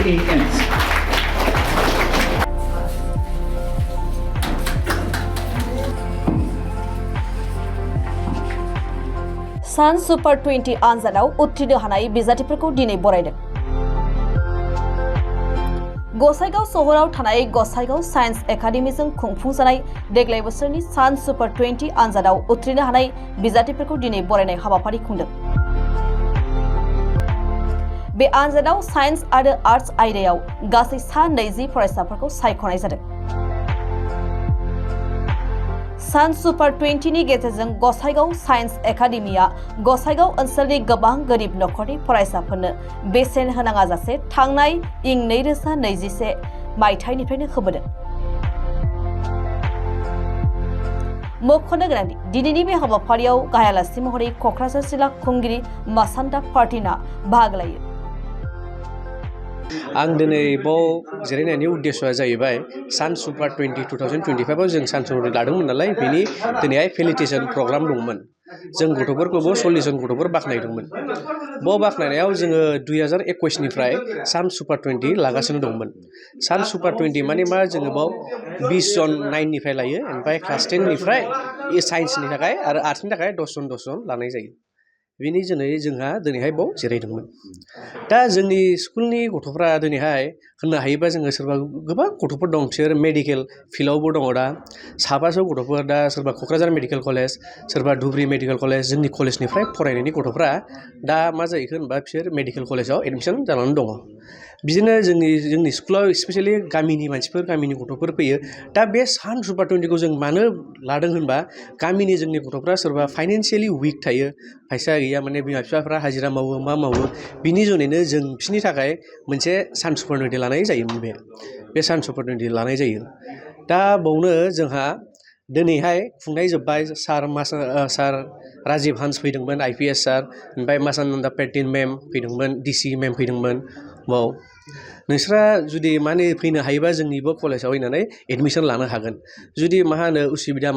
ends. Shan Super-20 आनजादाव उथ्रिनो हानाय बिजाथिफोरखौ दिनै बरायदों। गसाइगाव सहराव थानाय गसाइगाव साइन्स एकाडेमीजों खुंफुंजानाय देग्लाय बोसोरनि Shan Super-20 आनजादाव उथ्रिनो हानाय बिजाथिफोरखौ दिनै बरायनाय हाबाफारि खुंदों। बे आनजादाव साइन्स आरो आर्ट्स आयदायाव गासै 20 फरायसाफोरखौ सायख'नाय जादों। Shan Super-20 नि गेजेरजों गसाइगाव साइन्स एकाडेमीआ गसाइगाव ओनसोलनि गोबां गोरिब नखरनि फरायसाफोरनो बेसेन होनाङाजासे थांनाय इं 2021 मायथाइनिफ्रायनो होबोदों। मख'नो गोनांदि दिनैनि बे हाबाफारियाव गाहाय आलासि महरै क'क्राझार जिल्ला खुंगिरि मासान्दा पार्टिना बाहागो लायो। आं दिनै बाव जिरायनायनि उद्देश्यआ जाहैबाय Shan Super-20 2025 जों Shan Super-20 लादोंमोन नालाय बेनि दिनैहाय फेलिटेसन प्रग्राम दंमोन। जों गथ'फोरखौबो 40 जन गथ'फोर बाख्नायदोंमोन। बाव बाख्नायनायाव जोङो 2021 निफ्राय Shan Super-20 लागासिनो दंमोन। Shan Super-20 माने मा जोङो बाव 20 जन 9 निफ्राय लायो ओमफ्राय क्लास 10 निफ्राय साइन्सनि थाखाय आरो आर्ट्सनि थाखाय 10 जन लानाय जायो। बिनि जुनै जोंहा दिनैहाय बाव जिरायदोंमोन। दा जोंनि स्कुलनि गथ'फ्रा दिनैहाय होननो हायोबा जोङो सोरबा गोबां गथ'फोर दं बिसोर मेडिकेल फिल्डआवबो दङ दा साबासो गथ'फोर दा सोरबा क'क्राझार मेडिकेल कलेज सोरबा धुब्रि मेडिकेल कलेज जोंनि कलेजनिफ्राय फरायनायनि गथ'फ्रा दा मा जाहैखो होनबा बिसोर मेडिकेल कलेजाव एडमिसन जानानै दङ। बिदिनो जोंनि स्कुलाव स्पेसियेलि गामिनि मानसिफोर गामिनि गथ'फोर फैयो। दा बे Shan Super-20 खौ जों मानो लादों होनबा गामिनि जोंनि गथ'फ्रा सोरबा फाइनान्सियेलि उइक थायो फैसा गैया माने बिमा बिफाफ्रा हाजिरा मावो मा मावो बिनि जुनैनो जों बिसोरनि थाखाय मोनसे Shan Super-20 लानाय जायोमोन। बे Shan Super-20 लानाय जायो। दा बावनो जोंहा दिनैहाय खुंनाय जोब्बाय सार राजिब हान्स फैदोंमोन IPS सार ओमफ्राय मासानन्दा पेटिन मेम फैदोंमोन DC मेम फैदोंमोन। बाव नोंस्रा जुदि माने फैनो हायोबा जोंनिबो कलेजाव फैनानै एडमिसन लानो हागोन। जुदि मा होनो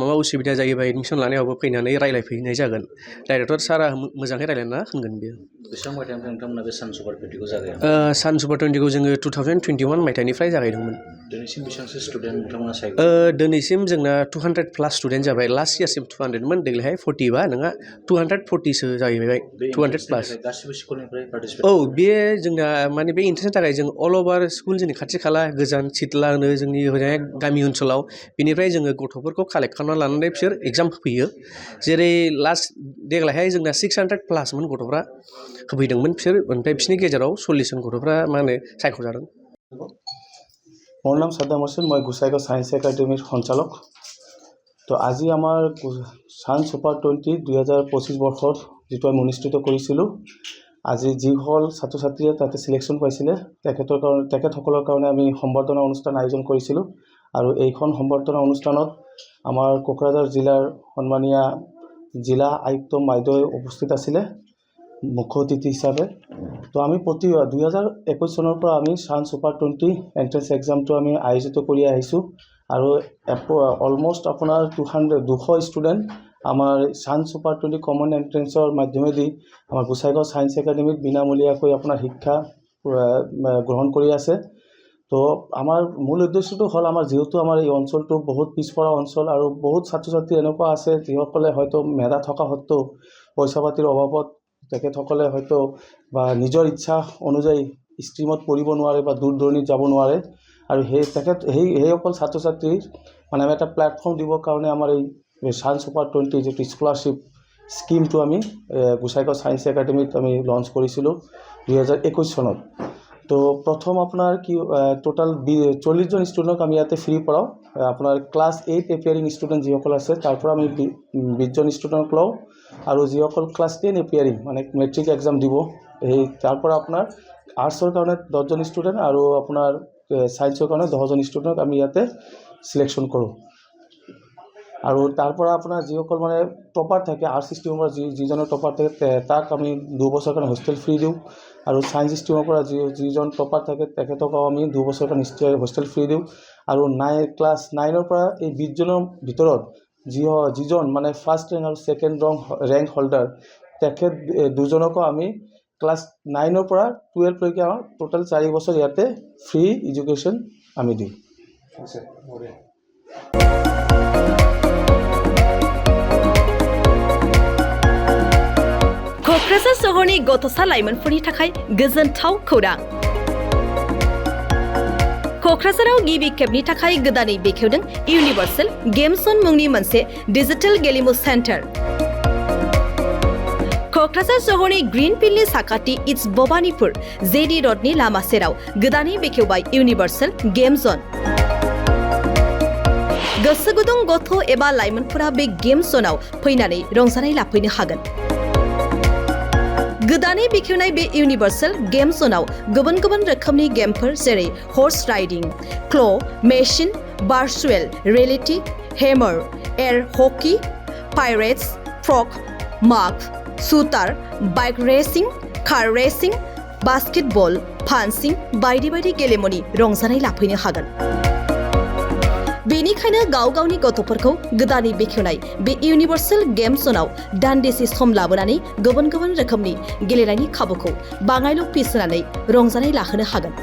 माबा उसुबिदा जायोबा एडमिसन लानायावबो फैनानै रायलायफैनाय जागोन। डाइरेक्टर सारा मोजाङै रायलायना होगोन बियो। बेसेबां मायथाइनिफ्राय नोंथांमोना बे Shan Super-20 खौ जागायो? Shan Super-20 खौ जोङो 2021 मायथाइनिफ्राय जागायदोंमोन। दिनैसिम बेसेबांसो स्टुडेन्ट नोंथांमोना सायख'? दिनैसिम जोंना 200+ स्टुडेन्ट जाबाय। लास्ट इयारसिम 200मोन देग्लायहाय 40 बा नोंहा 240सो जाहैबाय 200+। गासिबो स्कुलनिफ्राय पार्टिसिपेट? औ बे जोंना माने बे इन्ट्रेन्सनि थाखाय जों अल अभार स्कुल जोंनि खाथि खाला गोजान सिथला होनो जोंनि ओरैहाय गामि ओनसोलाव बेनिफ्राय जोङो गथ'फोरखौ कालेक्ट खालामना लानानै बिसोर एग्जाम होफैयो। जेरै लास्ट देग्लायहाय जोंना 600+मोन गथ'फ्रा होफैदोंमोन बिसोर ओमफ्राय बिसोरनि गेजेराव 40 जन गथ'फ्रा मा होनो सायख'जादों। মোৰ নাম সাদ্দাম হোসেন, মই গোসাইগাঁও সায়েন্স একাডেমিৰ সঞ্চালক। তো আজি আমাৰ Shan Super-20 2025 বৰ্ষত যিটো আমি অনুষ্ঠিত কৰিছিলোঁ, আজি যিসকল ছাত্ৰ ছাত্ৰীয়ে তাতে চিলেকশ্যন পাইছিলে তেখেতসকলৰ কাৰণে আমি সম্বৰ্ধনা অনুষ্ঠান আয়োজন কৰিছিলোঁ। আৰু এইখন সম্বৰ্ধনা অনুষ্ঠানত আমাৰ কোকৰাঝাৰ জিলাৰ সন্মানীয় জিলা আয়ুক্ত বাইদেউ উপস্থিত আছিলে মুখ্য অতিথি হিচাপে। তো আমি প্ৰতি 2021 চনৰ পৰা আমি Shan Super-20 এণ্ট্ৰেন্স এক্সামটো আমি আয়োজিত কৰি আহিছোঁ। আৰু অলমষ্ট আপোনাৰ 200 ষ্টুডেণ্ট আমাৰ Shan Super-20 কমন এণ্ট্ৰেন্সৰ মাধ্যমেদি আমাৰ গোসাইগাঁও ছায়েন্স একাডেমীত বিনামূলীয়াকৈ আপোনাৰ শিক্ষা গ্ৰহণ কৰি আছে। তো আমাৰ মূল উদ্দেশ্যটো হ'ল আমাৰ যিহেতু আমাৰ এই অঞ্চলটো বহুত পিছপৰা অঞ্চল আৰু বহুত ছাত্ৰ ছাত্ৰী এনেকুৱা আছে যিসকলে হয়তো মেধা থকা সত্ত্বেও পইচা পাতিৰ অভাৱত তেখেতসকলে হয়তো বা নিজৰ ইচ্ছা অনুযায়ী ষ্ট্ৰীমত পঢ়িব নোৱাৰে বা দূৰ দূৰণিত যাব নোৱাৰে। আৰু সেইসকল ছাত্ৰ ছাত্ৰীৰ মানে আমি এটা প্লেটফৰ্ম দিবৰ কাৰণে আমাৰ এই Shan Super-20 যিটো স্কলাৰশ্বিপ স্কিমটো আমি গোসাইগাঁও ছায়েন্স একাডেমীত আমি লঞ্চ কৰিছিলোঁ 2021 চনত। তো প্ৰথম আপোনাৰ কি টোটাল 40 জন ষ্টুডেণ্টক আমি ইয়াতে ফ্ৰী পঢ়াওঁ। আপোনাৰ ক্লাছ 8 এপিয়াৰিং ষ্টুডেণ্ট যিসকল আছে তাৰ পৰা আমি 20 জন ষ্টুডেণ্টক লওঁ। আৰু যিসকল ক্লাছ 10 এপিয়াৰিং মানে মেট্ৰিক এক্সাম দিব তাৰ পৰা আপোনাৰ আৰ্টছৰ কাৰণে 10 জন ষ্টুডেণ্ট আৰু আপোনাৰ ছায়েন্সৰ কাৰণে 10 জন ষ্টুডেণ্টক আমি ইয়াতে চিলেকশ্যন কৰোঁ। আৰু তাৰ পৰা আপোনাৰ যিসকল মানে টপাৰ থাকে আৰ্টছ ষ্ট্ৰীমৰ পৰা যিজনৰ টপাৰ থাকে তাক আমি 2 বছৰৰ কাৰণে হোষ্টেল ফ্ৰী দিওঁ। আৰু ছায়েন্স ষ্ট্ৰীমৰ পৰা যিজন টপাৰ থাকে তেখেতকো আমি 2 বছৰৰ কাৰণে হোষ্টেল ফ্ৰী দিওঁ। আৰু ক্লাছ 9ৰ পৰা এই 20 জনৰ ভিতৰত যিজন মানে ফাৰ্ষ্ট ৰেংক আৰু ছেকেণ্ড ৰেংক হোল্ডাৰ তেখেত দুজনকো আমি ক্লাছ 9ৰ পৰা 12লৈকে আমাৰ টোটেল 4 বছৰ ইয়াতে ফ্ৰী এডুকেশ্যন আমি দিওঁ। क'क्राझार सहरनि गथ'सा लाइमोनफोरनि थाखाय गोजोनथाव खौरां। क'क्राझाराव गिबि खेबनि थाखाय गोदानै बेखेवदों इउनिभार्सेल गेम जन मुंनि मोनसे डिजिटेल गेलेमु सेन्टार। क'क्राझार सहरनि ग्रीन फिल्डनि साखाथि इट्स भबानिपुर जेडी रडनि लामा सेराव गोदानै बेखेवबाय इउनिभार्सेल गेम जन। गोसो गुदुं गथ' एबा लाइमोनफोरा बे गेम जनाव फैनानै रंजानाय लाफैनो हागोन। गोदानै बेखेवनाय बे इउनिभार्सेल गेम जनाव गुबुन गुबुन रोखोमनि गेमफोर जेरै horse riding, claw', machine, virtual reality, hammer, air hockey, pirates, frog, माग, shooter, bike racing, car racing, basketball, punching बायदि बायदि गेलेमुनि रंजानाय लाफैनो हागोन। बेनिखायनो गाव गावनि गथ'फोरखौ गोदानै बेखेवनाय बे इउनिभार्सेल गेम जनाव दान्दिसे सम लाबोनानै गुबुन गुबुन रोखोमनि गेलेनायनि खाबुखौ बाङायल' फिस होनानै रंजानाय लाहोनो हागोन।